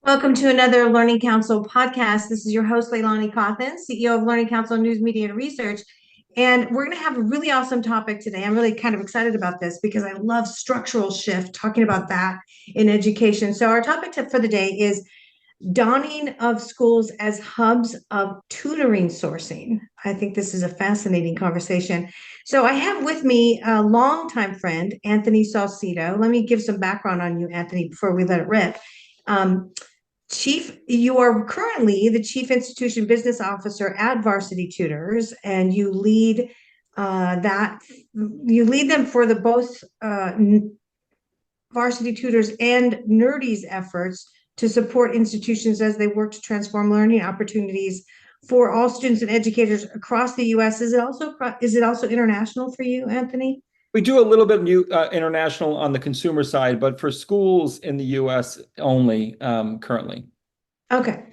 Welcome to another Learning Council podcast. This is your host, Leilani, CEO of Learning Council News Media and Research. And we're going to have a really awesome topic today. I'm really kind of excited about this because I love structural shift, talking about that in education. So our topic for the day is dawning of schools as hubs of tutoring sourcing. I think this is a fascinating conversation. So I have with me a longtime friend, Anthony Salcito. Let me give some background on you, Anthony, before we let it rip. You are currently the Chief Institution Business Officer at Varsity Tutors, and you lead them for the both Varsity Tutors and Nerdy's efforts to support institutions as they work to transform learning opportunities for all students and educators across the U.S. Is it also international for you, Anthony? We do a little bit international on the consumer side, but for schools in the U.S. only currently. Okay.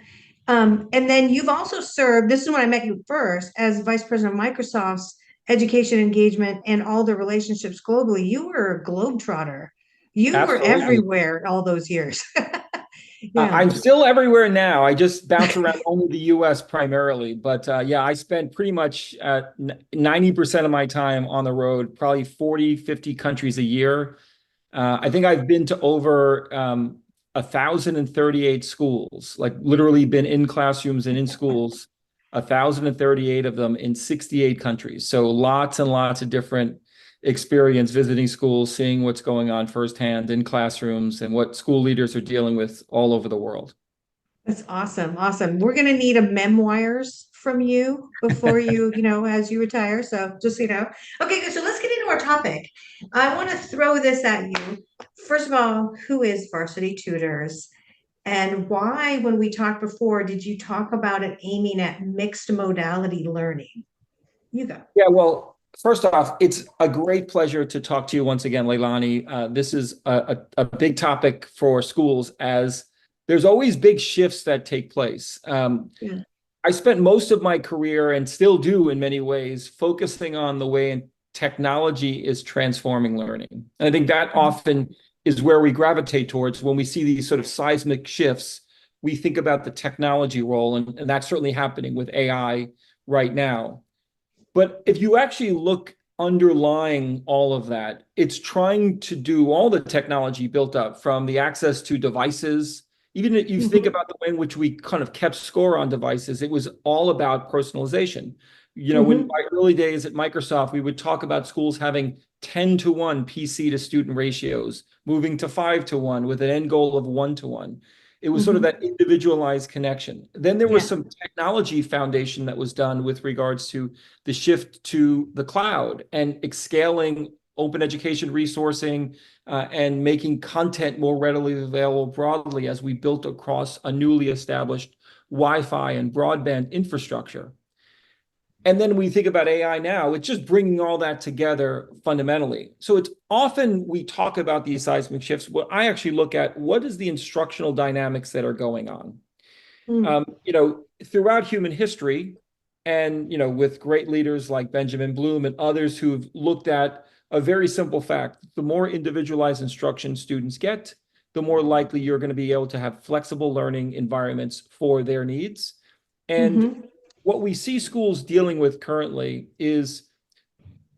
And then you've also served, this is when I met you first, as Vice President of Microsoft's education engagement and all the relationships globally. You were a globetrotter. You Absolutely. were everywhere all those years. Yeah. I'm still everywhere now. I just bounce around only the U.S. primarily. But yeah, I spent pretty much 90% of my time on the road, probably 40, 50 countries a year. I think I've been to over 1,038 schools, like literally been in classrooms and in schools, 1,038 of them in 68 countries. So lots and lots of different experience visiting schools, seeing what's going on firsthand in classrooms and what school leaders are dealing with all over the world. That's awesome. Awesome. We're going to need a memoirs from you before you, as you retire. So just, okay, good. So let's get into our topic. I want to throw this at you. First of all, who is Varsity Tutors? And why, when we talked before, did you talk about it aiming at mixed modality learning? You go. Yeah, well, first off, it's a great pleasure to talk to you once again, Leilani. This is a big topic for schools, as there's always big shifts that take place. Yeah. I spent most of my career, and still do in many ways, focusing on the way technology is transforming learning. And I think that often is where we gravitate towards when we see these sort of seismic shifts. We think about the technology role, and that's certainly happening with AI right now. But if you actually look underlying all of that, it's trying to do all the technology built up from the access to devices. Even if you think about the way in which we kind of kept score on devices, it was all about personalization. When my early days at Microsoft, we would talk about schools having 10-to-1 PC to student ratios, moving to 5-to-1 with an end goal of 1-to-1. It was sort of that individualized connection. Then there was some technology foundation that was done with regards to the shift to the cloud and scaling open education resourcing and making content more readily available broadly as we built across a newly established Wi-Fi and broadband infrastructure. And then we think about AI now, it's just bringing all that together fundamentally. So it's often we talk about these seismic shifts. What I actually look at, what is the instructional dynamics that are going on? Throughout human history, and with great leaders like Benjamin Bloom and others who've looked at a very simple fact: the more individualized instruction students get, the more likely you're going to be able to have flexible learning environments for their needs. And what we see schools dealing with currently is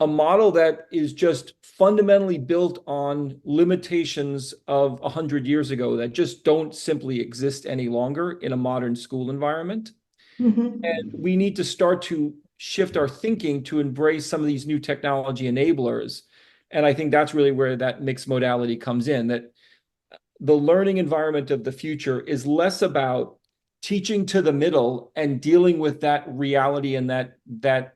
a model that is just fundamentally built on limitations of 100 years ago that just don't simply exist any longer in a modern school environment. And we need to start to shift our thinking to embrace some of these new technology enablers. And I think that's really where that mixed modality comes in, that the learning environment of the future is less about teaching to the middle and dealing with that reality and that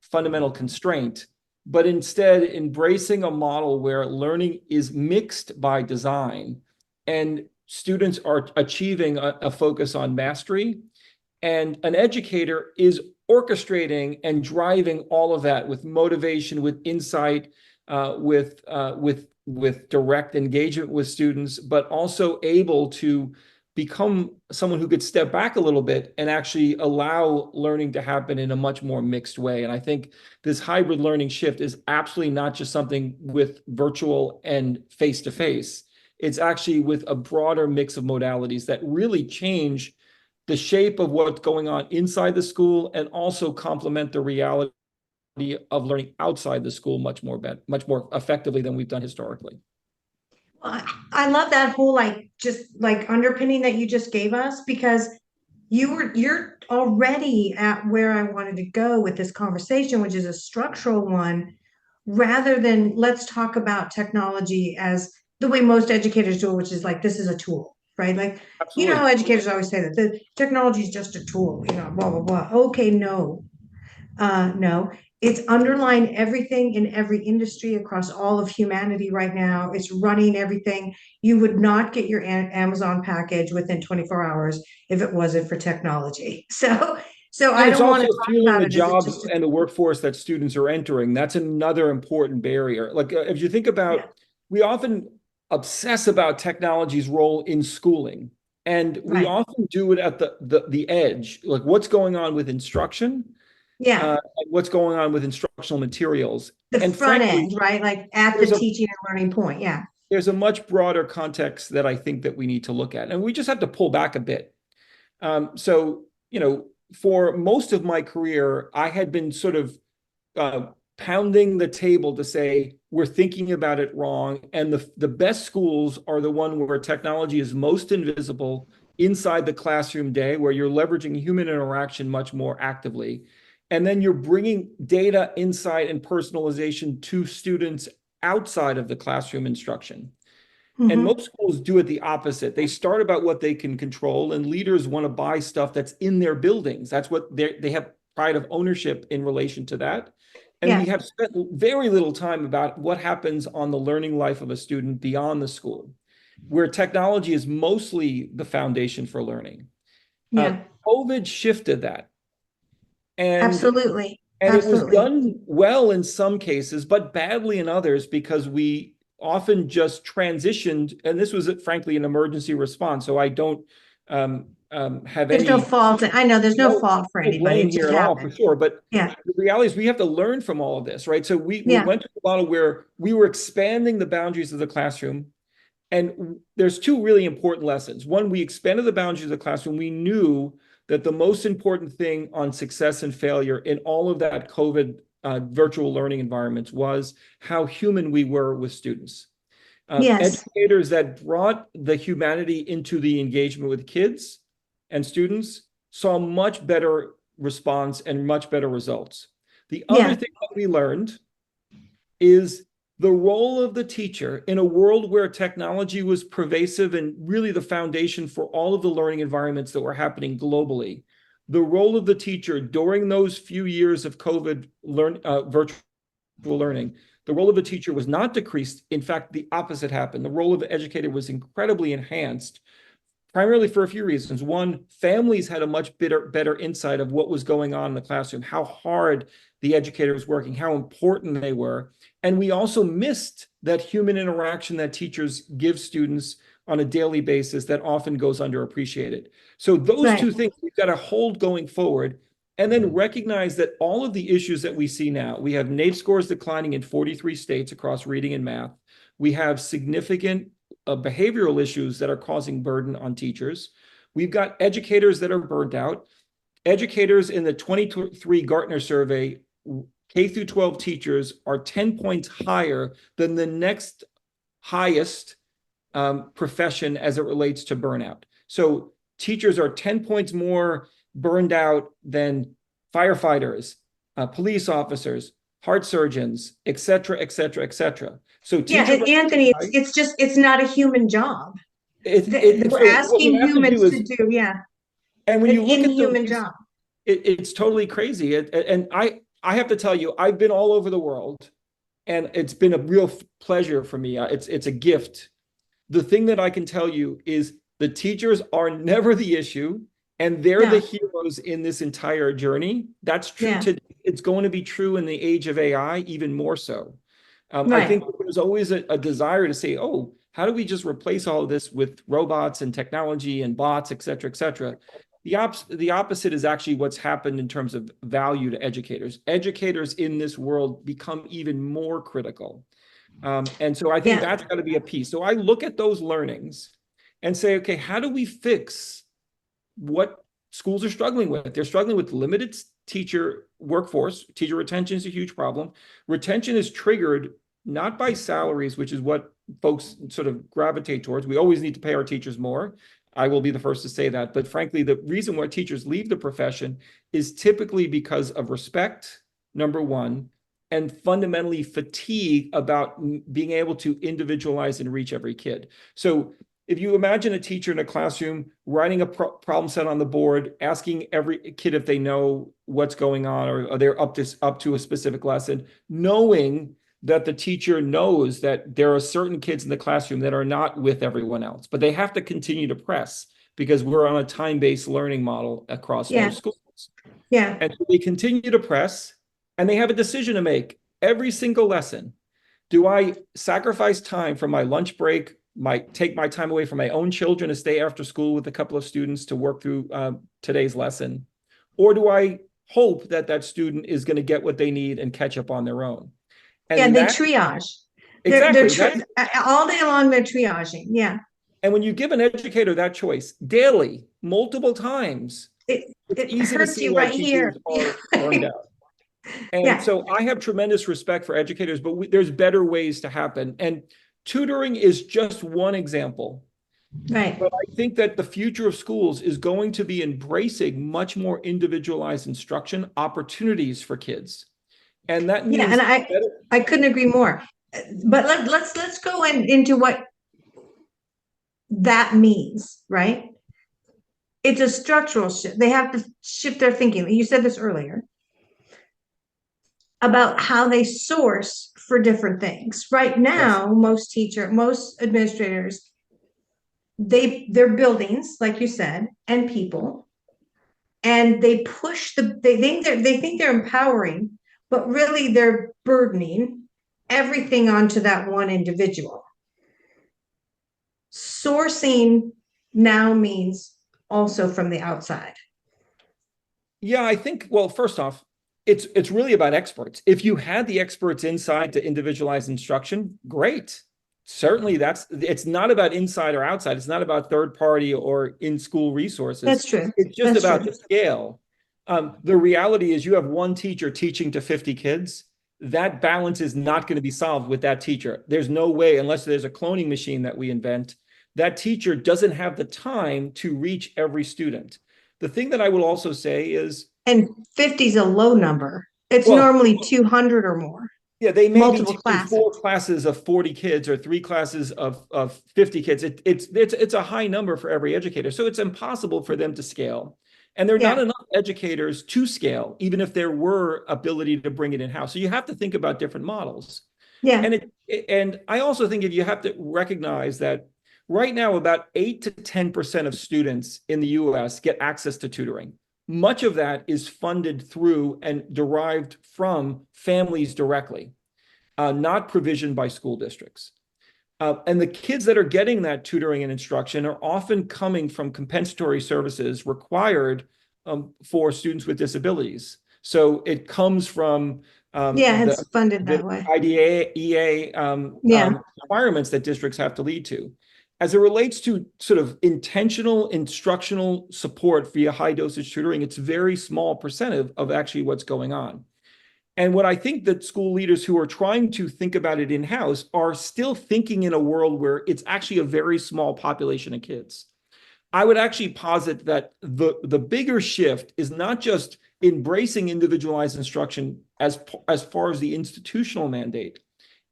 fundamental constraint, but instead embracing a model where learning is mixed by design and students are achieving a focus on mastery, and an educator is orchestrating and driving all of that with motivation, with insight, with direct engagement with students, but also able to become someone who could step back a little bit and actually allow learning to happen in a much more mixed way. And I think this hybrid learning shift is absolutely not just something with virtual and face-to-face. It's actually with a broader mix of modalities that really change the shape of what's going on inside the school and also complement the reality of learning outside the school much more effectively than we've done historically. I love that whole just underpinning that you just gave us, because you're already at where I wanted to go with this conversation, which is a structural one, rather than let's talk about technology as the way most educators do it, which is this is a tool, right? Absolutely. How educators always say that the technology is just a tool, blah, blah, blah. Okay, no, no, it's underlying everything in every industry across all of humanity right now. It's running everything. You would not get your Amazon package within 24 hours if it wasn't for technology. So I It's don't want also to talk fueling about the it as jobs just and the workforce that students are entering. That's another important barrier. If you think about, we often obsess about technology's role in schooling, and we right. often do it at the edge, like what's going on with instruction, Yeah. what's going on with instructional materials. The And front frankly, end, right? At the teaching and learning point. Yeah. there's a much broader context that I think that we need to look at, and we just have to pull back a bit. So, for most of my career, I had been sort of pounding the table to say, we're thinking about it wrong. And the best schools are the one where technology is most invisible inside the classroom day, where you're leveraging human interaction much more actively. And then you're bringing data, insight, and personalization to students outside of the classroom instruction. And most schools do it the opposite. They start about what they can control, and leaders want to buy stuff that's in their buildings. That's what they have pride of ownership in relation to that. And we Yeah. have spent very little time about what happens on the learning life of a student beyond the school, where technology is mostly the foundation for learning. Yeah. COVID shifted that. And Absolutely. and it was Absolutely. done well in some cases, but badly in others, because we often just transitioned. And this was, frankly, an emergency response. So I don't have There's no any fault. I know there's no fault for anybody. blame It here just at all, for happened. sure. But Yeah. the reality is we have to learn from all of this, right? So we Yeah. went to a model where we were expanding the boundaries of the classroom. And there's two really important lessons. One, we expanded the boundaries of the classroom. We knew that the most important thing on success and failure in all of that COVID virtual learning environments was how human we were with students. Yes. Educators that brought the humanity into the engagement with kids and students saw much better response and much better results. The other Yeah. thing that we learned is the role of the teacher in a world where technology was pervasive and really the foundation for all of the learning environments that were happening globally. The role of the teacher during those few years of COVID virtual learning, the role of the teacher was not decreased. In fact, the opposite happened. The role of the educator was incredibly enhanced, primarily for a few reasons. One, families had a much better insight of what was going on in the classroom, how hard the educator was working, how important they were. And we also missed that human interaction that teachers give students on a daily basis that often goes underappreciated. So those two things we've got to hold going forward, and then recognize that all of the issues that we see now, we have NAEP scores declining in 43 states across reading and math. We have significant behavioral issues that are causing burden on teachers. We've got educators that are burnt out. Educators in the 23 Gartner survey, K through 12 teachers are 10 points higher than the next highest profession as it relates to burnout. So teachers are 10 points more burned out than firefighters, police officers, heart surgeons, et cetera, et cetera, et cetera. So Yeah. teachers, And Anthony, it's not a human job. We're so what we asking have to do humans to is, do, yeah, and when an you look at inhuman job. it's totally crazy. And I have to tell you, I've been all over the world, and it's been a real pleasure for me. It's a gift. The thing that I can tell you is the teachers are never the issue, and they're the No. heroes in this entire journey. That's true Yeah. today. It's going to be true in the age of AI, even more so. I Right. think there's always a desire to say, oh, how do we just replace all of this with robots and technology and bots, et cetera, et cetera? The opposite is actually what's happened in terms of value to educators. Educators in this world become even more critical. And so I think Yeah. that's got to be a piece. So I look at those learnings and say, okay, how do we fix what schools are struggling with? They're struggling with limited teacher workforce. Teacher retention is a huge problem. Retention is triggered not by salaries, which is what folks sort of gravitate towards. We always need to pay our teachers more. I will be the first to say that. But frankly, the reason why teachers leave the profession is typically because of respect, number one, and fundamentally fatigue about being able to individualize and reach every kid. So if you imagine a teacher in a classroom writing a problem set on the board, asking every kid if they know what's going on or they're up to a specific lesson, knowing that the teacher knows that there are certain kids in the classroom that are not with everyone else, but they have to continue to press because we're on a time-based learning model across most schools. Yeah. And so they continue to press and they have a decision to make every single lesson. Do I sacrifice time from my lunch break, take my time away from my own children to stay after school with a couple of students to work through today's lesson? Or do I hope that that student is going to get what they need and catch up on their own? And they triage. Exactly. All day long, they're triaging. Yeah. And when you give an educator that choice daily, multiple times, it's easy to see why teachers are burned out. And so I have tremendous respect for educators, but there's better ways to happen. And tutoring is just one example. Right. But I think that the future of schools is going to be embracing much more individualized instruction opportunities for kids. And that means and I couldn't agree more. But let's go into what that means, right? It's a structural shift. They have to shift their thinking. You said this earlier about how they source for different things. Right now, most administrators, they're buildings, like you said, and people, and they push they think they're empowering, but really they're burdening everything onto that one individual. Sourcing now means also from the outside. Yeah, I think, well, first off, it's really about experts. If you had the experts inside to individualize instruction, great. Certainly it's not about inside or outside. It's not about third party or in-school resources. That's true. It's just about the scale. The reality is you have one teacher teaching to 50 kids. That balance is not going to be solved with that teacher. There's no way, unless there's a cloning machine that we invent, that teacher doesn't have the time to reach every student. The thing that I will also say is, and 50 is a low number. It's normally 200 or more. Yeah, they may be teaching 4 classes of 40 kids or 3 classes of 50 kids. It's a high number for every educator. So it's impossible for them to scale. And there are not enough educators to scale, even if there were ability to bring it in-house. So you have to think about different models. Yeah. And I also think if you have to recognize that right now, about 8 to 10% of students in the US get access to tutoring. Much of that is funded through and derived from families directly, not provisioned by school districts. And the kids that are getting that tutoring and instruction are often coming from compensatory services required for students with disabilities. So it comes from it's funded that way. IDEA requirements that districts have to lead to. As it relates to sort of intentional instructional support via high dosage tutoring, it's a very small percent of actually what's going on. And what I think that school leaders who are trying to think about it in-house are still thinking in a world where it's actually a very small population of kids. I would actually posit that the bigger shift is not just embracing individualized instruction as far as the institutional mandate.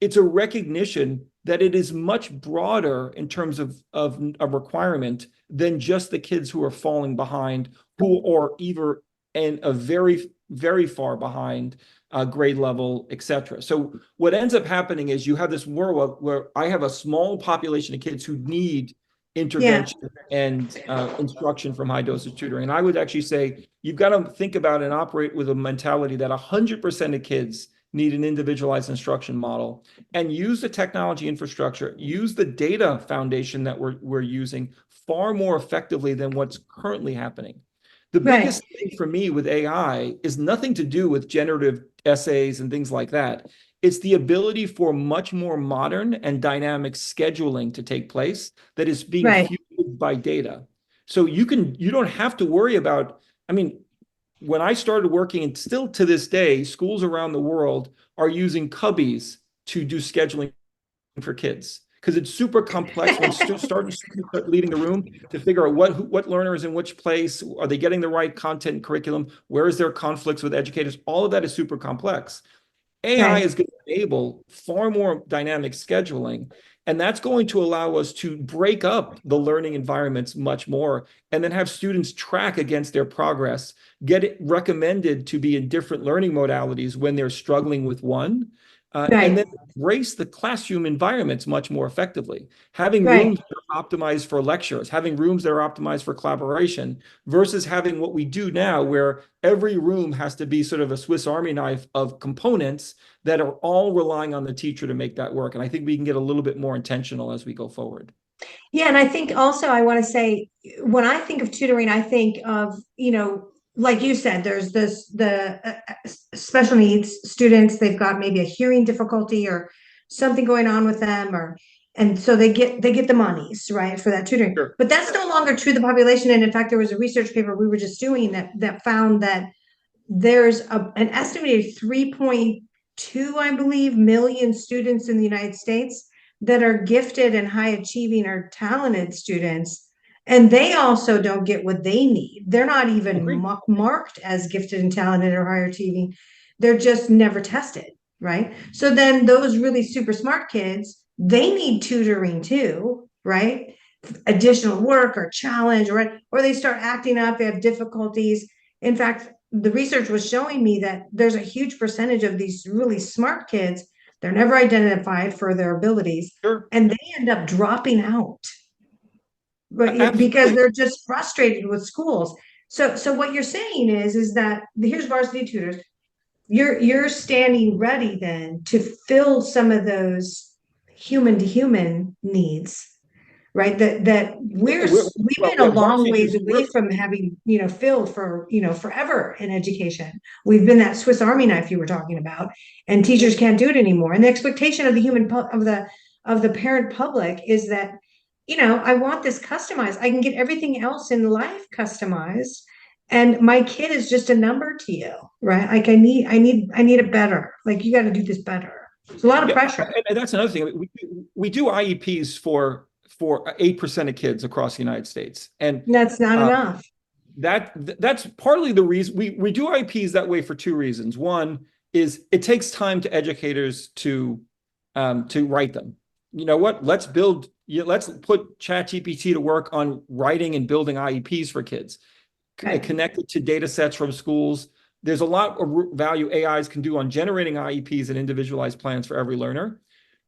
It's a recognition that it is much broader in terms of a requirement than just the kids who are falling behind, who are either in a very, very far behind grade level, et cetera. So what ends up happening is you have this world where I have a small population of kids who need intervention and instruction from high dosage tutoring. And I would actually say you've got to think about and operate with a mentality that 100% of kids need an individualized instruction model, and use the technology infrastructure, use the data foundation that we're using far more effectively than what's currently happening. The biggest thing for me with AI is nothing to do with generative essays and things like that. It's the ability for much more modern and dynamic scheduling to take place that is being Right. fueled by data. So you don't have to worry about, I mean, when I started working, and still to this day, schools around the world are using cubbies to do scheduling for kids because it's super complex when students start leaving the room to figure out what learner is in which place, are they getting the right content and curriculum, where is there conflicts with educators. All of that is super complex. AI Right. is going to enable far more dynamic scheduling, and that's going to allow us to break up the learning environments much more and then have students track against their progress, get it recommended to be in different learning modalities when they're struggling with one, and Right. then embrace the classroom environments much more effectively. Having Right. rooms that are optimized for lectures, having rooms that are optimized for collaboration, versus having what we do now, where every room has to be sort of a Swiss Army knife of components that are all relying on the teacher to make that work. And I think we can get a little bit more intentional as we go forward. Yeah, and I think also I want to say when I think of tutoring, I think of, like you said, there's the special needs students, they've got maybe a hearing difficulty or something going on with them, and so they get the monies, right, for that tutoring. Sure. But that's no longer true of the population. And in fact, there was a research paper we were just doing that found that there's an estimated 3.2, I believe, million students in the United States that are gifted and high achieving or talented students. And they also don't get what they need. They're not even Agree. marked as gifted and talented or high achieving. They're just never tested, right? So then those really super smart kids, they need tutoring too, right? Additional work or challenge, or they start acting up, they have difficulties. In fact, the research was showing me that there's a huge percentage of these really smart kids, they're never identified for their abilities, Sure. and they end up dropping out, but because Absolutely. they're just frustrated with schools. So what you're saying is that here's Varsity Tutors. You're standing ready then to fill some of those human to human needs, right? That we've Well, been a yeah, long varsity ways tutors, away from having, filled for, forever in education. We've been that Swiss Army knife you were talking about, and teachers can't do it anymore. And the expectation of the of the parent public is that, I want this customized. I can get everything else in life customized. And my kid is just a number to you, right? Like I need it better. Like you got to do this better. It's a lot of yeah, pressure. and that's another thing. We do IEPs for 8% of kids across the United States, and That's not uh, enough. that's partly the reason we do IEPs that way for two reasons. One is it takes time to educators to write them. You know what? Let's put ChatGPT to work on writing and building IEPs for kids, Right. connected to data sets from schools. There's a lot of value AIs can do on generating IEPs and individualized plans for every learner.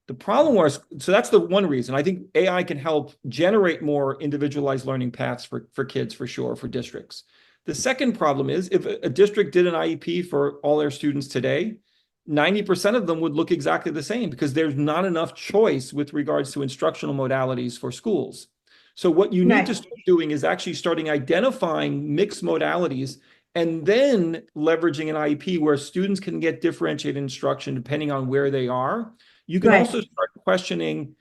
The problem was, so that's the one reason. I think AI can help generate more individualized learning paths for kids, for sure, for districts. The second problem is if a district did an IEP for all their students today, 90% of them would look exactly the same because there's not enough choice with regards to instructional modalities for schools. So what you need to Right. start doing is actually starting identifying mixed modalities and then leveraging an IEP where students can get differentiated instruction depending on where they are. You can Right. also start questioning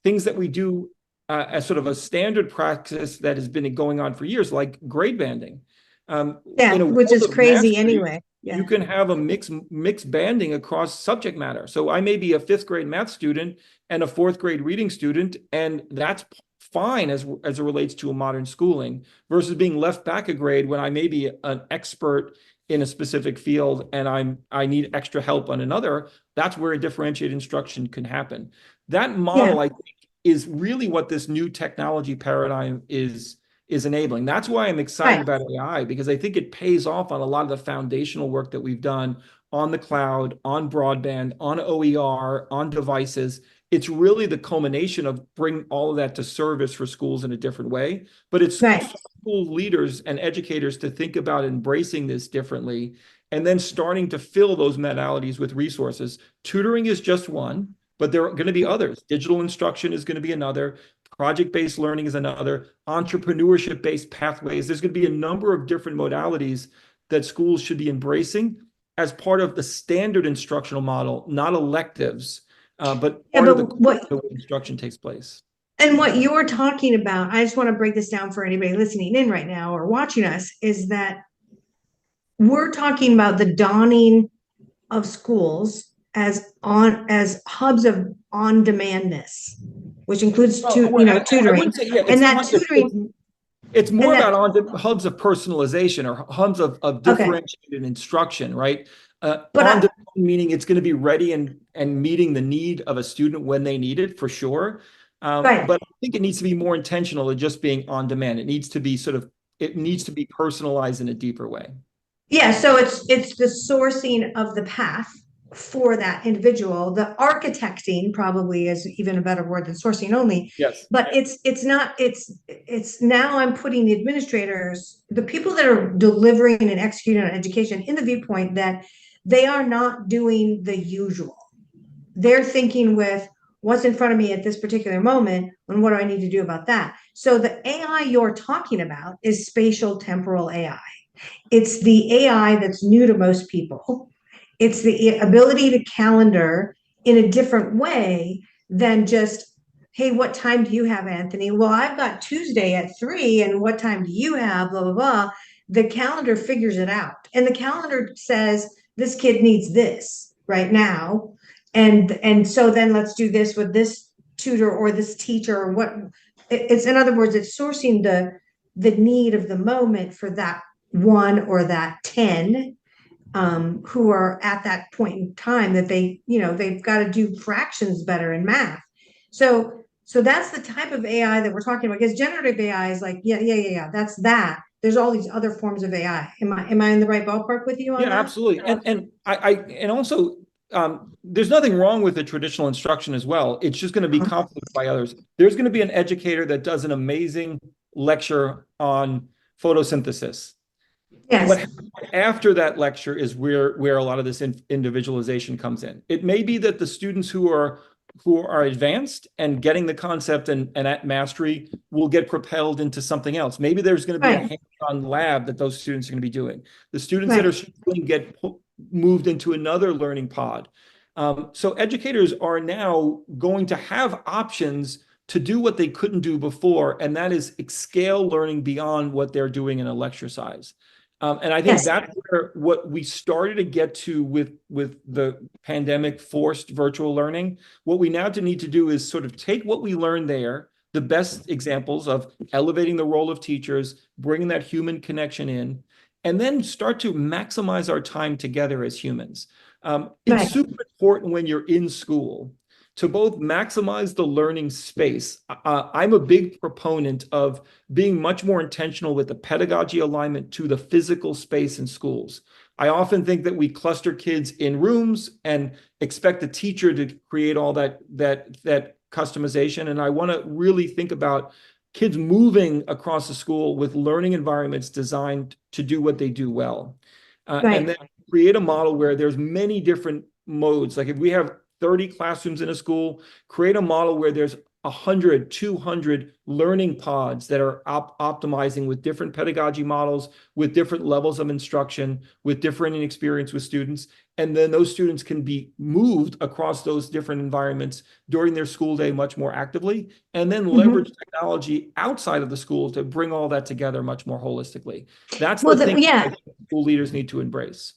things that we do as sort of a standard practice that has been going on for years, like grade banding. In Yeah, a which world is of crazy mastery, anyway. you Yeah. can have a mixed banding across subject matter. So I may be a fifth grade math student and a fourth grade reading student, and that's fine as it relates to a modern schooling versus being left back a grade when I may be an expert in a specific field and I need extra help on another. That's where a differentiated instruction can happen. That Yeah. model, I think, is really what this new technology paradigm is enabling. That's why I'm excited Right. about AI, because I think it pays off on a lot of the foundational work that we've done on the cloud, on broadband, on OER, on devices. It's really the culmination of bringing all of that to service for schools in a different way. But it's Right. school leaders and educators to think about embracing this differently and then starting to fill those modalities with resources. Tutoring is just one, but there are going to be others. Digital instruction is going to be another. Project-based learning is another. Entrepreneurship-based pathways. There's going to be a number of different modalities that schools should be embracing as part of the standard instructional model, not electives, but Yeah, part of but what the way instruction takes place. and what you're talking about, I just want to break this down for anybody listening in right now or watching us, is that we're talking about the dawning of schools as hubs of on-demandness, which includes I tutoring, wouldn't say, yeah, and it's that not, tutoring it's more and that about hubs of personalization or hubs of okay, differentiated instruction, right? but On demand meaning it's going to be ready and meeting the need of a student when they need it, for sure. right. But I think it needs to be more intentional than just being on demand. It needs to be personalized in a deeper way. Yeah, so it's the sourcing of the path for that individual. The architecting probably is even a better word than sourcing only, Yes. but it's not it's now I'm putting the administrators, the people that are delivering and executing on education, in the viewpoint that they are not doing the usual. They're thinking with what's in front of me at this particular moment and what do I need to do about that. So the AI you're talking about is spatial temporal AI. It's the AI that's new to most people. It's the ability to calendar in a different way than just, hey, what time do you have, Anthony? Well, I've got Tuesday at 3, and what time do you have? Blah, blah, blah. The calendar figures it out. And the calendar says, this kid needs this right now. And so then let's do this with this tutor or this teacher or what it's in other words, it's sourcing the need of the moment for that one or that 10 who are at that point in time that they've got to do fractions better in math. So that's the type of AI that we're talking about, because generative AI is like, yeah, that's that. There's all these other forms of AI. Am I in the right ballpark with you on Yeah, that? absolutely. And also, there's nothing wrong with the traditional instruction as well. It's just going to be complemented by others. There's going to be an educator that does an amazing lecture on photosynthesis. Yes. What happens after that lecture is where a lot of this individualization comes in. It may be that the students who are advanced and getting the concept and at mastery will get propelled into something else. Maybe there's going to be a Right. hands-on lab that those students are going to be doing. The students that are Right. struggling get moved into another learning pod. So educators are now going to have options to do what they couldn't do before, and that is scale learning beyond what they're doing in a lecture size. And I think Yes. that's where what we started to get to with the pandemic forced virtual learning. What we now need to do is sort of take what we learned there, the best examples of elevating the role of teachers, bringing that human connection in, and then start to maximize our time together as humans. It's Right. super important when you're in school to both maximize the learning space. I'm a big proponent of being much more intentional with the pedagogy alignment to the physical space in schools. I often think that we cluster kids in rooms and expect the teacher to create all that customization. And I want to really think about kids moving across the school with learning environments designed to do what they do well. And then create a model where there's many different modes. Like if we have 30 classrooms in a school, create a model where there's 100, 200 learning pods that are optimizing with different pedagogy models, with different levels of instruction, with different experience with students. And then those students can be moved across those different environments during their school day much more actively, and then leverage technology outside of the school to bring all that together much more holistically. That's the thing Yeah. school leaders need to embrace.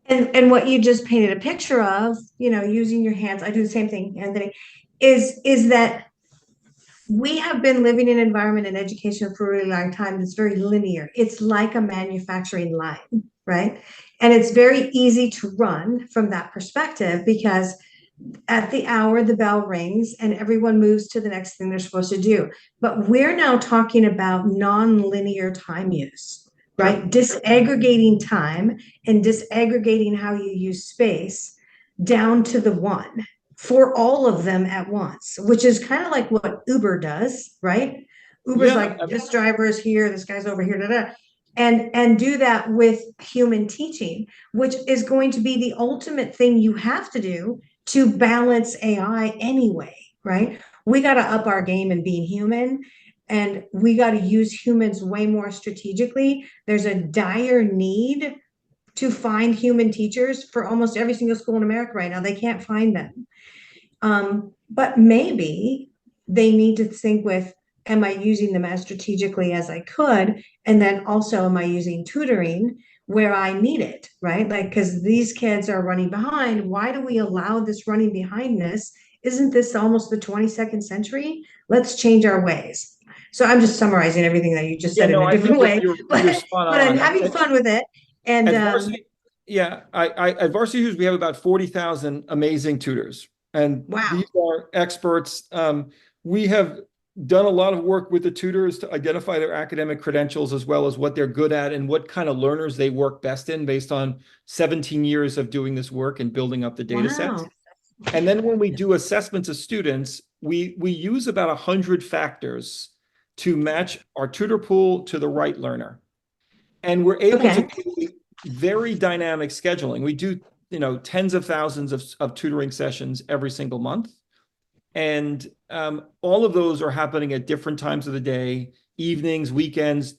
And what you just painted a picture of, using your hands, I do the same thing, Anthony, is that we have been living in an environment in education for a really long time that's very linear. It's like a manufacturing line, right? And it's very easy to run from that perspective because at the hour the bell rings and everyone moves to the next thing they're supposed to do. But we're now talking about non-linear time use, right? Disaggregating time and disaggregating how you use space down to the one for all of them at once, which is kind of like what Uber does, right? Uber's Yeah, like, this driver is here, this guy's over here, da, da. And do that with human teaching, which is going to be the ultimate thing you have to do to balance AI anyway, right? We got to up our game in being human, and we got to use humans way more strategically. There's a dire need to find human teachers for almost every single school in America right now. They can't find them. But maybe they need to think with, am I using them as strategically as I could? And then also, am I using tutoring where I need it, right? Like, because these kids are running behind. Why do we allow this running behindness? Isn't this almost the 22nd century? Let's change our ways. So I'm just summarizing everything that you just Yeah, said in no, a I think different way, you're spot but I'm on. having fun with it. And At Varsity, yeah, at Varsity Tutors, we have about 40,000 amazing tutors, and wow, these are experts. We have done a lot of work with the tutors to identify their academic credentials as well as what they're good at and what kind of learners they work best in based on 17 years of doing this work and building up the data sets. wow. And then when we do assessments of students, we use about 100 factors to match our tutor pool to the right learner. And we're able to Okay. create very dynamic scheduling. We do, tens of thousands of tutoring sessions every single month. And all of those are happening at different times of the day, evenings, weekends,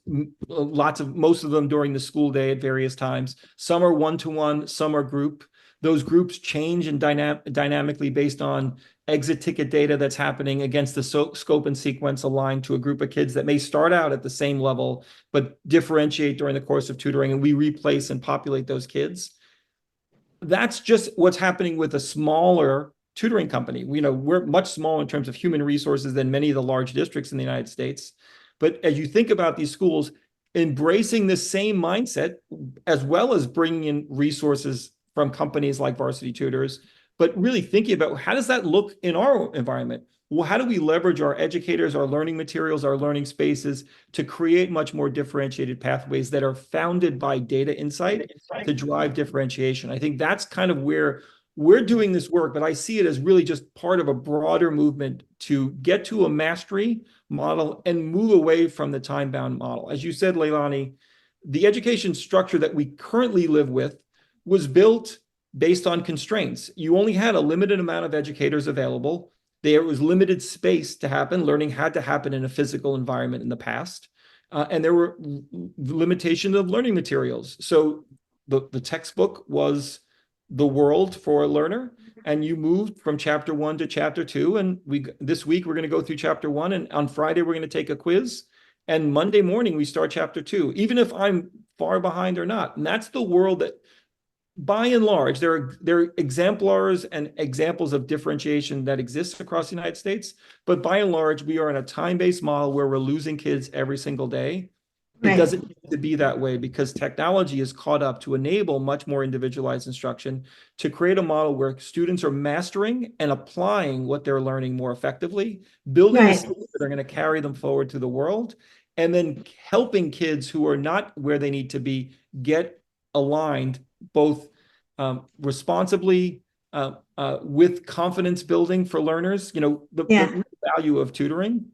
most of them during the school day at various times. Some are one-to-one, some are group. Those groups change and dynamically based on exit ticket data that's happening against the scope and sequence aligned to a group of kids that may start out at the same level, but differentiate during the course of tutoring, and we replace and populate those kids. That's just what's happening with a smaller tutoring company. We're much smaller in terms of human resources than many of the large districts in the United States. But as you think about these schools, embracing the same mindset, as well as bringing in resources from companies like Varsity Tutors, but really thinking about how does that look in our environment? Well, how do we leverage our educators, our learning materials, our learning spaces to create much more differentiated pathways that are founded by data insight to drive differentiation? I think that's kind of where we're doing this work, but I see it as really just part of a broader movement to get to a mastery model and move away from the time-bound model. As you said, Leilani, the education structure that we currently live with was built based on constraints. You only had a limited amount of educators available. There was limited space to happen. Learning had to happen in a physical environment in the past. And there were limitations of learning materials. So the textbook was the world for a learner, and you moved from chapter 1 to chapter 2. And this week we're going to go through chapter 1, and on Friday we're going to take a quiz. And Monday morning we start chapter 2, even if I'm far behind or not. And that's the world that, by and large, there are exemplars and examples of differentiation that exists across the United States. But by and large, we are in a time-based model where we're losing kids every single day. It doesn't need to be that way because technology is caught up to enable much more individualized instruction to create a model where students are mastering and applying what they're learning more effectively, building the skills that are going to carry them forward to the world, and then helping kids who are not where they need to be get aligned both responsibly with confidence building for learners. The value of tutoring.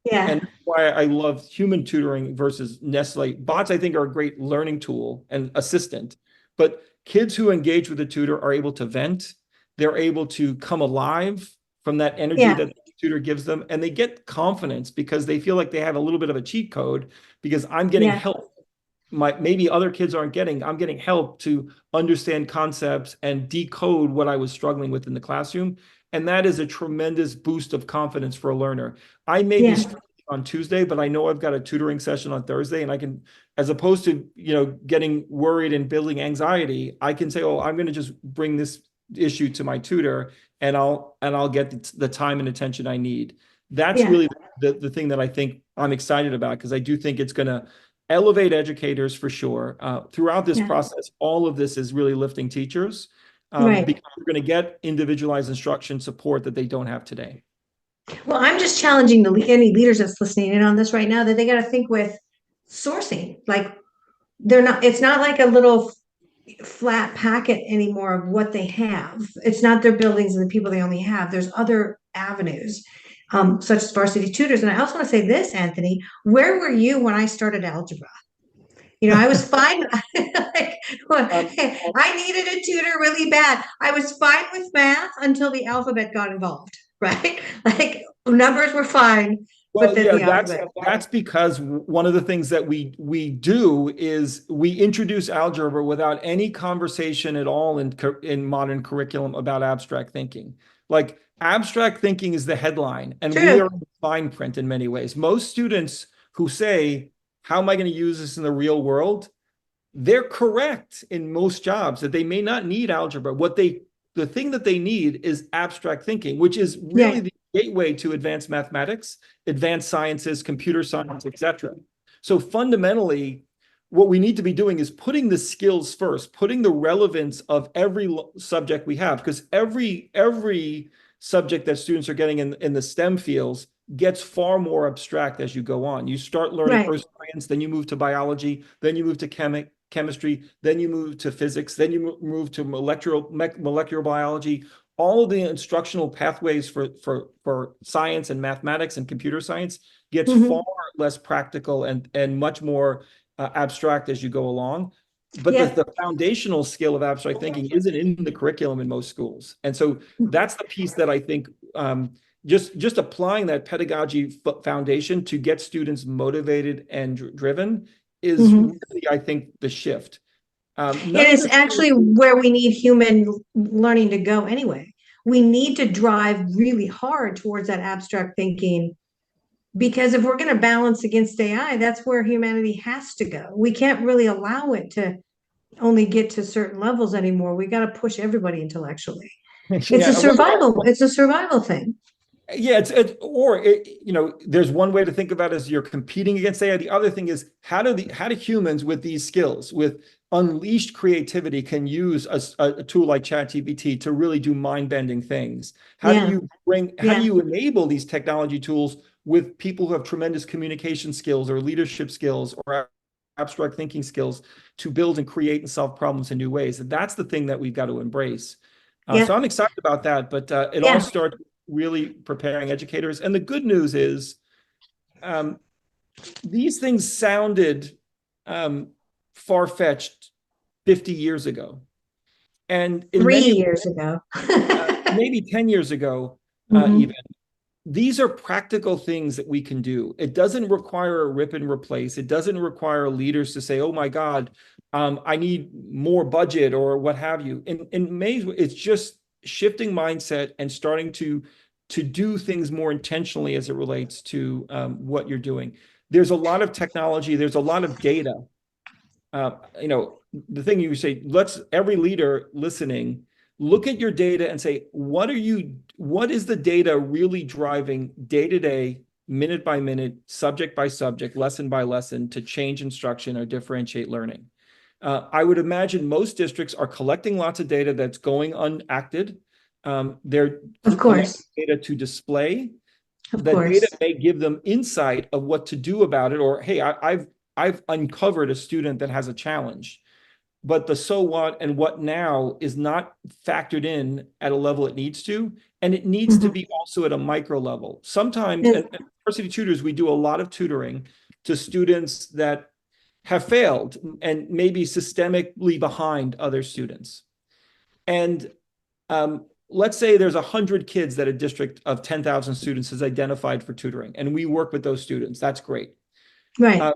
Yeah. And that's why I love human tutoring versus necessarily bots. I think are a great learning tool and assistant, but kids who engage with a tutor are able to vent. They're able to come alive from that energy that the tutor gives them, and they get confidence because they feel like they have a little bit of a cheat code because I'm getting help. Maybe other kids aren't getting. I'm getting help to understand concepts and decode what I was struggling with in the classroom. And that is a tremendous boost of confidence for a learner. I may be struggling on Tuesday, but I know I've got a tutoring session on Thursday, and I can, as opposed to, getting worried and building anxiety, I can say, oh, I'm going to just bring this issue to my tutor and I'll get the time and attention I need. That's really the thing that I think I'm excited about, because I do think it's going to elevate educators for sure. Throughout this process, all of this is really lifting teachers. Because we're going to get individualized instruction support that they don't have today. Well, I'm just challenging any leaders that's listening in on this right now that they got to think with sourcing. Like it's not like a little flat packet anymore of what they have. It's not their buildings and the people they only have. There's other avenues, such as Varsity Tutors. And I also want to say this, Anthony, where were you when I started algebra? I was fine. I needed a tutor really bad. I was fine with math until the alphabet got involved, right? Like numbers were fine. but Well, then yeah, the opposite. that's because one of the things that we do is we introduce algebra without any conversation at all in modern curriculum about abstract thinking. Like abstract thinking is the headline, and we are True. in fine print in many ways. Most students who say, "How am I going to use this in the real world?" They're correct in most jobs that they may not need algebra. The thing that they need is abstract thinking, which is really Yeah. the gateway to advanced mathematics, advanced sciences, computer science, etc. So fundamentally, what we need to be doing is putting the skills first, putting the relevance of every subject we have, because every subject that students are getting in the STEM fields gets far more abstract as you go on. You start learning Right. earth science, then you move to biology, then you move to chemistry, then you move to physics, then you move to molecular biology. All of the instructional pathways for science and mathematics and computer science gets far Hmm. less practical and much more abstract as you go along. But the Yep. foundational skill of abstract thinking isn't in the curriculum in most schools. And so that's the piece that I think just applying that pedagogy foundation to get students motivated and driven is Hmm. really, I think, the shift. And None of it's this. actually where we need human learning to go anyway. We need to drive really hard towards that abstract thinking because if we're going to balance against AI, that's where humanity has to go. We can't really allow it to only get to certain levels anymore. We got to push everybody intellectually. It's a Yeah, survival. It's a survival thing. yeah, there's one way to think about it as you're competing against AI. The other thing is how do humans with these skills, with unleashed creativity, can use a tool like ChatGPT to really do mind-bending things? Yeah. How do Yeah. you enable these technology tools with people who have tremendous communication skills or leadership skills or abstract thinking skills to build and create and solve problems in new ways? And that's the thing that we've got to embrace. So Yeah. I'm excited about that, but it all Yeah. starts really preparing educators. And the good news is um, these things sounded far-fetched 50 years ago. And in Three many ways, years ago. maybe 10 years ago, even, Hmm. these are practical things that we can do. It doesn't require a rip and replace. It doesn't require leaders to say, oh my God, I need more budget or what have you. In many ways, it's just shifting mindset and starting to do things more intentionally as it relates to what you're doing. There's a lot of technology. There's a lot of data. The thing you say, let's every leader listening, look at your data and say, what is the data really driving day to day, minute by minute, subject by subject, lesson by lesson to change instruction or differentiate learning? I would imagine most districts are collecting lots of data that's going unacted. They're Of collecting course. data to display. Of The data course. may give them insight of what to do about it, or hey, I've uncovered a student that has a challenge, but the so what and what now is not factored in at a level it needs to, and it needs to Mhm. be also at a micro level. Sometimes, And- and Varsity Tutors, we do a lot of tutoring to students that have failed and maybe systemically behind other students. And let's say there's 100 kids that a district of 10,000 students has identified for tutoring, and we work with those students. That's great. right. Uh,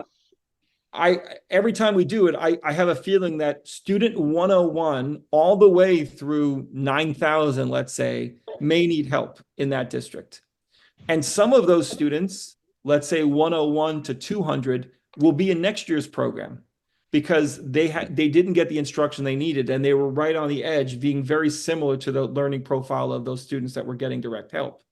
I every time we do it, I have a feeling that student 101 all the way through 9,000, let's say, may need help in that district. And some of those students, let's say 101 to 200, will be in next year's program because they didn't get the instruction they needed and they were right on the edge, being very similar to the learning profile of those students that were getting direct help.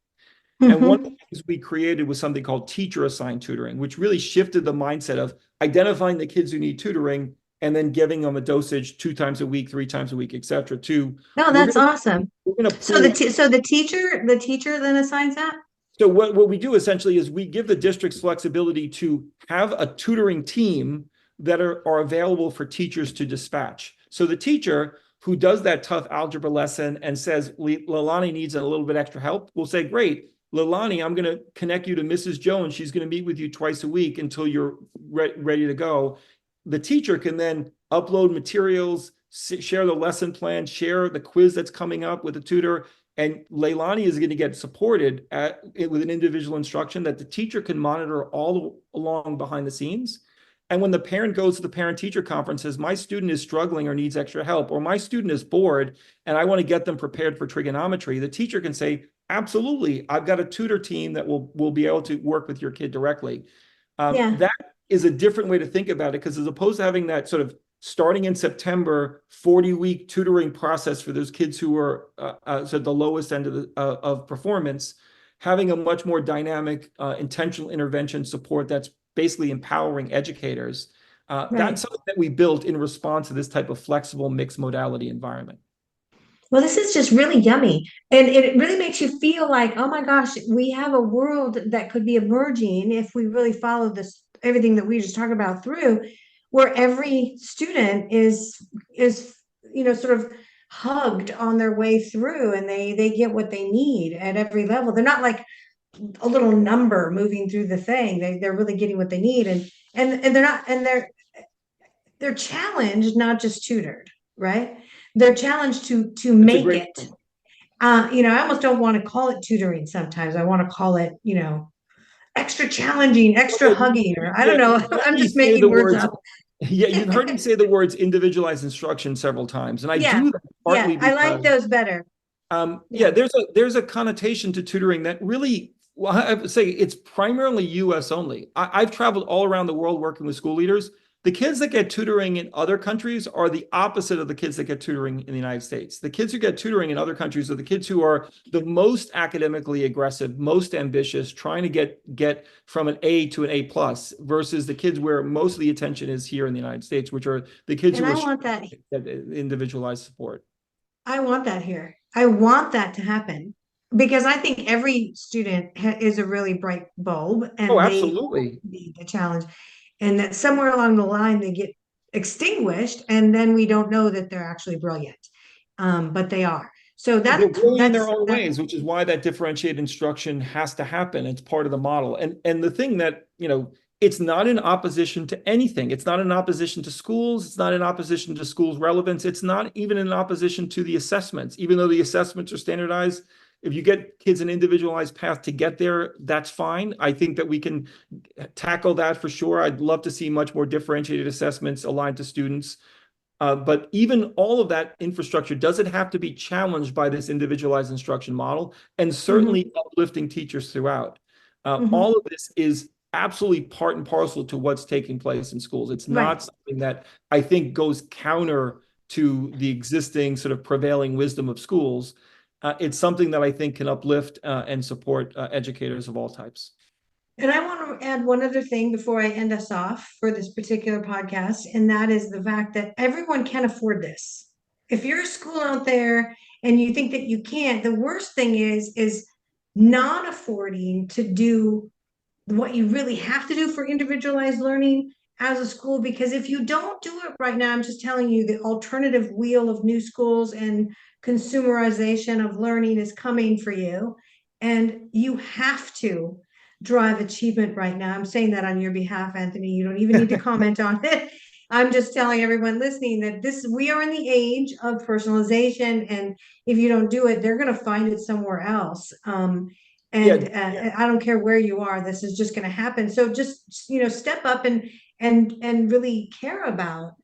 And one of the Hmm. things we created was something called teacher assigned tutoring, which really shifted the mindset of identifying the kids who need tutoring and then giving them a dosage 2 times a week, 3 times a week, et cetera. To No, we're that's gonna awesome. we're gonna So the pool. teacher then assigns that? So what we do essentially is we give the districts flexibility to have a tutoring team that are available for teachers to dispatch. So the teacher who does that tough algebra lesson and says Leilani needs a little bit extra help will say, great, Leilani, I'm going to connect you to Mrs. Jones. She's going to meet with you twice a week until you're ready to go. The teacher can then upload materials, share the lesson plan, share the quiz that's coming up with the tutor, And Leilani is going to get supported with an individual instruction that the teacher can monitor all along behind the scenes. And when the parent goes to the parent-teacher conference, says, my student is struggling or needs extra help, or my student is bored and I want to get them prepared for trigonometry, the teacher can say, absolutely, I've got a tutor team that will be able to work with your kid directly. Yeah. That is a different way to think about it, because as opposed to having that sort of starting in September 40-week tutoring process for those kids who are so the lowest end of performance, having a much more dynamic intentional intervention support that's basically empowering educators. Right. That's something that we built in response to this type of flexible mixed modality environment. Well, this is just really yummy. And it really makes you feel like, oh my gosh, we have a world that could be emerging if we really follow this, everything that we just talked about through, where every student is, sort of hugged on their way through, and they get what they need at every level. They're not like a little number moving through the thing. They're really getting what they need, and they're not, and they're challenged, not just tutored, right? They're challenged to make it. Point. I almost don't want to call it tutoring sometimes. I want to call it, extra challenging, extra hugging, or I don't know. I'm just making words up. Yeah, you've heard me say the words individualized instruction several times, and I do that partly because I like those better. There's a connotation to tutoring that really, well, I would say it's primarily US only. I've traveled all around the world working with school leaders. The kids that get tutoring in other countries are the opposite of the kids that get tutoring in the United States. The kids who get tutoring in other countries are the kids who are the most academically aggressive, most ambitious, trying to get from an A to an A plus, versus the kids where most of the attention is here in the United States, which are the kids who want that individualized support. I want that here. I want that to happen, because I think every student is a really bright bulb, and absolutely, they need the challenge, and that somewhere along the line they get extinguished, and then we don't know that they're actually brilliant, but they are. So they're brilliant in their own ways, which is why that differentiated instruction has to happen. It's part of the model, and the thing that it's not in opposition to anything. It's not in opposition to schools. It's not in opposition to schools' relevance. It's not even in opposition to the assessments, even though the assessments are standardized. If you get kids an individualized path to get there, that's fine. I think that we can tackle that for sure. I'd love to see much more differentiated assessments aligned to students. But even all of that infrastructure doesn't have to be challenged by this individualized instruction model, and certainly uplifting teachers throughout. All of this is absolutely part and parcel to what's taking place in schools. It's not something that I think goes counter to the existing sort of prevailing wisdom of schools. It's something that I think can uplift and support educators of all types. And I want to add one other thing before I end us off for this particular podcast, and that is the fact that everyone can afford this. If you're a school out there and you think that you can't, the worst thing is not affording to do what you really have to do for individualized learning as a school. Because if you don't do it right now, I'm just telling you, the alternative wheel of new schools and consumerization of learning is coming for you, and you have to drive achievement right now. I'm saying that on your behalf, Anthony. You don't even need to comment on it. I'm just telling everyone listening that we are in the age of personalization, and if you don't do it, they're going to find it somewhere else. I don't care where you are, this is just going to happen. So just step up and really care about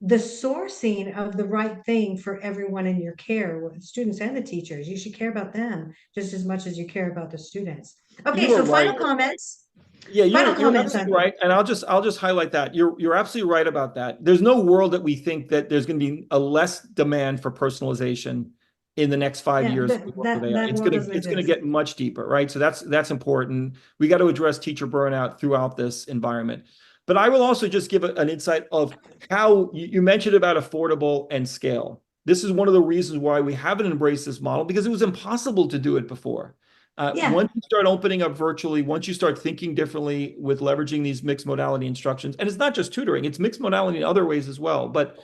the sourcing of the right thing for everyone in your care, with the students and the teachers. You should care about them just as much as you care about the students. Okay, so final comments. Yeah, you're absolutely right. And I'll just highlight that. You're absolutely right about that. There's no world that we think that there's going to be a less demand for personalization in the next 5 years. It's going to get much deeper, right? So that's important. We got to address teacher burnout throughout this environment. But I will also just give an insight of how you mentioned about affordable and scale. This is one of the reasons why we haven't embraced this model, because it was impossible to do it before. Once you start opening up virtually, once you start thinking differently with leveraging these mixed modality instructions, and it's not just tutoring, it's mixed modality in other ways as well. But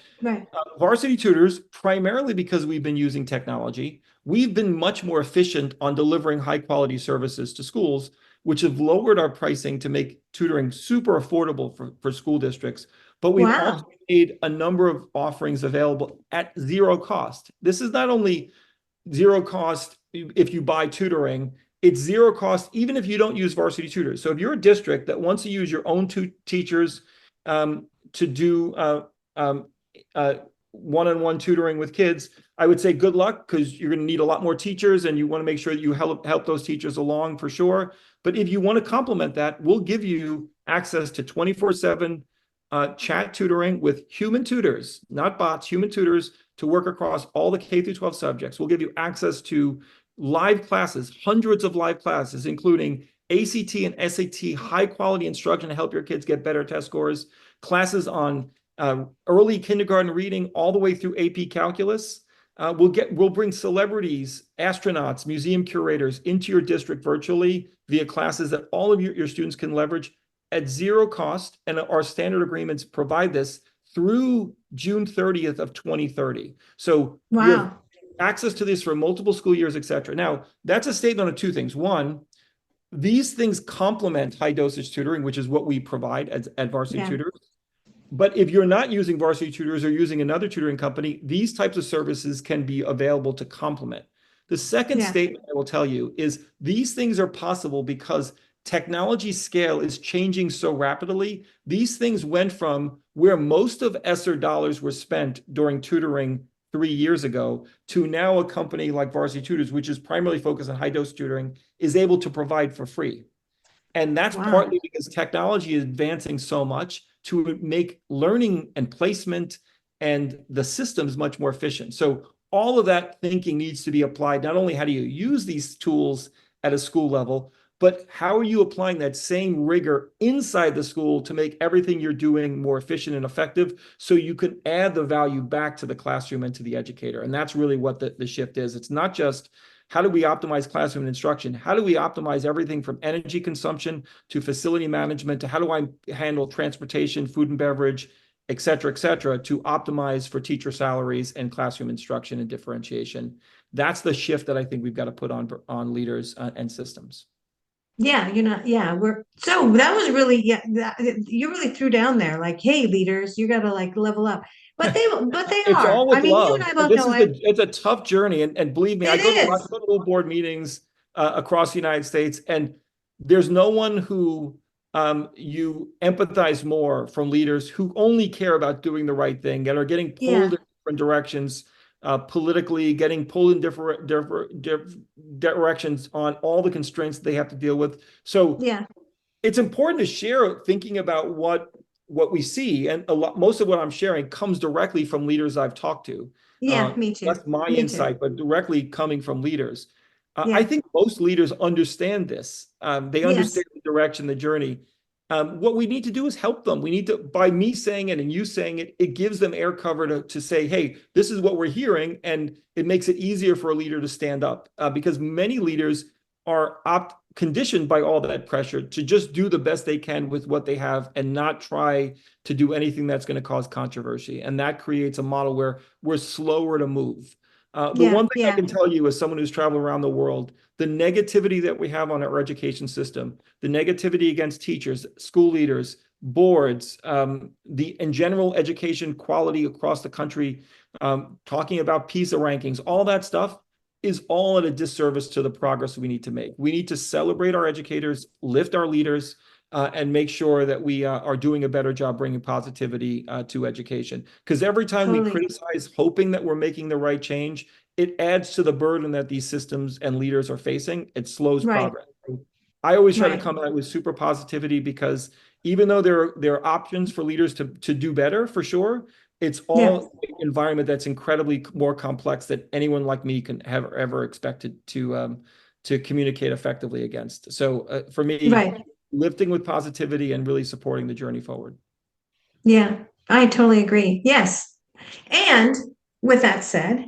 Varsity Tutors, primarily because we've been using technology, we've been much more efficient on delivering high quality services to schools, which have lowered our pricing to make tutoring super affordable for school districts. But we've also made a number of offerings available at zero cost. This is not only zero cost if you buy tutoring, it's zero cost, even if you don't use Varsity Tutors. So if you're a district that wants to use your own teachers to do um, uh, one-on-one tutoring with kids, I would say good luck, because you're going to need a lot more teachers, and you want to make sure that you help those teachers along for sure. But if you want to complement that, we'll give you access to 24/7 chat tutoring with human tutors, not bots, human tutors, to work across all the K through 12 subjects. We'll give you access to live classes, hundreds of live classes, including ACT and SAT, high quality instruction to help your kids get better test scores, classes on early kindergarten reading all the way through AP calculus. We'll bring celebrities, astronauts, museum curators into your district virtually via classes that all of your students can leverage at zero cost. And our standard agreements provide this through June 30th of 2030. So you have Wow. access to this for multiple school years, et cetera. Now, that's a statement of two things. One, these things complement high dosage tutoring, which is what we provide at Varsity Yeah. Tutors. But if you're not using Varsity Tutors or using another tutoring company, these types of services can be available to complement. The second Yeah. statement I will tell you is these things are possible because technology scale is changing so rapidly. These things went from where most of ESSER dollars were spent during tutoring 3 years ago to now a company like Varsity Tutors, which is primarily focused on high dose tutoring, is able to provide for free. And that's Wow. partly because technology is advancing so much to make learning and placement and the systems much more efficient. So all of that thinking needs to be applied. Not only how do you use these tools at a school level, but how are you applying that same rigor inside the school to make everything you're doing more efficient and effective, so you can add the value back to the classroom and to the educator. And that's really what the shift is. It's not just how do we optimize classroom instruction? How do we optimize everything from energy consumption to facility management to how do I handle transportation, food and beverage, et cetera, to optimize for teacher salaries and classroom instruction and differentiation. That's the shift that I think we've got to put on leaders and systems. Yeah, so that was really, you really threw down there like, hey, leaders, you got to like level up. But they It's are. all I with mean, you and love, I but both know it's a tough journey. And believe me, I it go to a lot is. of school board meetings across the United States, and there's no one who you empathize more from leaders who only care about doing the right thing and are getting pulled Yeah. in different directions politically, getting pulled in different directions on all the constraints they have to deal with. So Yeah. it's important to share thinking about what we see, and most of what I'm sharing comes directly from leaders I've talked to. Yeah, me too. That's my Me too. insight, but directly coming from leaders. I Yeah. think most leaders understand this. They Yes. understand the direction, the journey. What we need to do is help them. We need to, by me saying it and you saying it, it gives them air cover to say, hey, this is what we're hearing. And it makes it easier for a leader to stand up because many leaders are conditioned by all that pressure to just do the best they can with what they have and not try to do anything that's going to cause controversy. And that creates a model where we're slower to move. The Yeah. one thing I Yeah. can tell you as someone who's traveled around the world, the negativity that we have on our education system, the negativity against teachers, school leaders, boards, the in general education quality across the country, talking about PISA rankings, all that stuff is all at a disservice to the progress we need to make. We need to celebrate our educators, lift our leaders, and make sure that we are doing a better job bringing positivity to education. Because every time we Totally. criticize, hoping that we're making the right change, it adds to the burden that these systems and leaders are facing. It slows Right. progress. I always try to Right. come out with super positivity because even though there are options for leaders to do better, for sure, it's Yeah. all environment that's incredibly more complex than anyone like me can have ever expected to communicate effectively against. So for me, Right. lifting with positivity and really supporting the journey forward. Yeah. I totally agree. Yes. And with that said,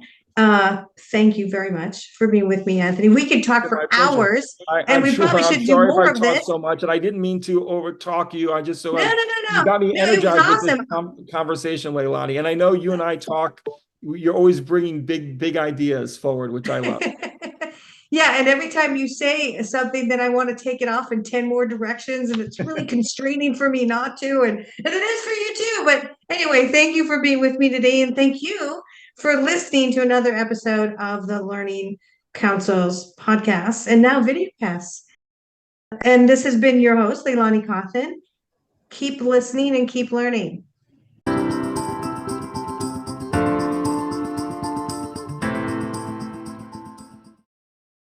thank you very much for being with me, Anthony. We could talk My for pleasure. hours, and I'm we sure. probably I'm should do sorry if more I of this. talked so much, and I didn't mean to over talk you. I just No, no, you no, no. got me No, it was energized with this awesome. conversation, Leilani. And I know you and I talk. You're always bringing big ideas forward, which I love. Yeah, and every time you say something, then I want to take it off in 10 more directions, and it's really constraining for me not to, and it is for you too. But anyway, thank you for being with me today, and thank you for listening to another episode of the Learning Council's podcasts and now videocasts. And this has been your host, Leilani Cawthon. Keep listening and keep learning.